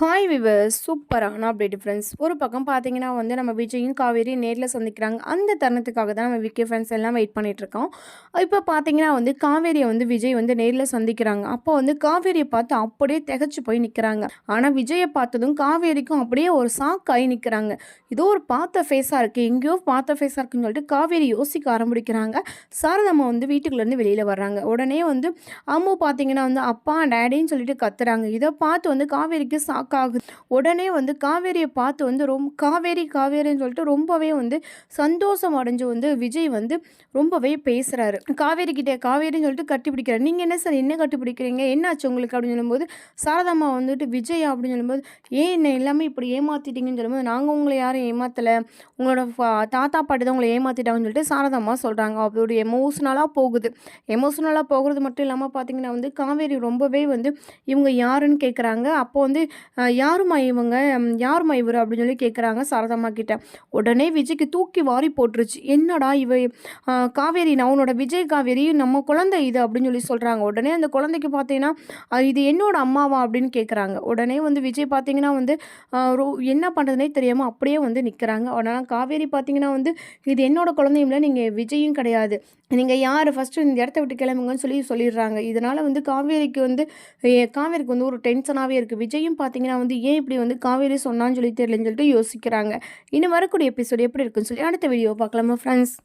Hi viewers சூப்பரான update friends. ஒரு பக்கம் பார்த்தீங்கன்னா நம்ம விஜயும் காவேரியும் நேரில் சந்திக்கிறாங்க. அந்த தருணத்துக்காக தான் நம்ம விக்கி ஃப்ரெண்ட்ஸ் எல்லாம் வெயிட் பண்ணிகிட்ருக்கோம். இப்போ பார்த்தீங்கன்னா காவேரியை விஜய் நேரில் சந்திக்கிறாங்க. அப்போ காவேரியை பார்த்து அப்படியே திகச்சு போய் நிற்கிறாங்க. ஆனால் விஜயை பார்த்ததும் காவேரிக்கும் அப்படியே ஒரு சாக்காகி நிற்கிறாங்க. ஏதோ ஒரு பார்த்த ஃபேஸாக இருக்குது, எங்கேயோ பார்த்த ஃபேஸாக இருக்குன்னு சொல்லிட்டு காவேரி யோசிக்க ஆரம்பிக்கிறாங்க. சாரதம்மா வீட்டுக்குள்ளேருந்து வெளியில் வர்றாங்க. உடனே அம்மு பார்த்தீங்கன்னா அப்பா டேடின்னு சொல்லிட்டு கத்துறாங்க. இதை பார்த்து காவேரிக்கு ஆகுது. உடனே காவேரியை பார்த்து ரொம்ப காவேரி காவேரின்னு சொல்லிட்டு ரொம்பவே சந்தோஷம் அடைஞ்சு விஜய் ரொம்பவே பேசுகிறாரு. காவேரி கிட்டே காவேரின்னு சொல்லிட்டு கட்டி பிடிக்கிறாரு. நீங்கள் என்ன சார் என்ன கட்டி பிடிக்கிறீங்க, என்னாச்சு உங்களுக்கு அப்படின்னு சொல்லும்போது சாரதாம்மா விஜய் அப்படின்னு சொல்லும்போது ஏன் என்ன எல்லாமே இப்படி ஏமாற்றிட்டீங்கன்னு சொல்லும்போது நாங்கள் உங்களை யாரும் ஏமாற்றலை, உங்களோட தாத்தா பாட்டி தான் உங்களை ஏமாற்றிட்டாங்கன்னு சொல்லிட்டு சாரதாம்மா சொல்கிறாங்க. அப்படி எமோஷ்னலாக போகுது. எமோஷ்னலாக போகிறது மட்டும் இல்லாமல் பார்த்தீங்கன்னா காவேரி ரொம்பவே இவங்க யாருன்னு கேட்குறாங்க. அப்போ யாரும்மா இவங்க, யாரும்மா இவர் அப்படின்னு சொல்லி கேட்குறாங்க சாரதாம்மா கிட்ட. உடனே விஜய்க்கு தூக்கி வாரி போட்டுருச்சு. என்னடா இவ காவேரி, நான் உன்னோட விஜய் காவேரி, நம்ம குழந்தை இது அப்படின்னு சொல்லி சொல்கிறாங்க. உடனே அந்த குழந்தைக்கு பார்த்தீங்கன்னா இது என்னோட அம்மாவா அப்படின்னு கேட்குறாங்க. உடனே விஜய் பார்த்தீங்கன்னா என்ன பண்ணுறதுனே தெரியாமல் அப்படியே நிற்கிறாங்க. உடனே காவேரி பார்த்தீங்கன்னா இது என்னோட குழந்தையும் இல்லை, நீங்கள் விஜயும் கிடையாது, நீங்கள் யார், ஃபஸ்ட்டு இந்த இடத்த விட்டு கிளம்புங்கன்னு சொல்லிடுறாங்க. இதனால் காவேரிக்கு காவேரிக்கு ஒரு டென்ஷனாகவே இருக்குது. விஜயும் பார்த்தீங்கன்னா ஏன் இப்படி காவேரி சொன்னான்னு சொல்லி தெரியலன்னு சொல்லிட்டு யோசிக்கிறாங்க. இன்னும் வரக்கூடிய எபிசோடு எப்படி இருக்குன்னு சொல்லி அடுத்த வீடியோ பார்க்கலாமா ஃப்ரெண்ட்ஸ்.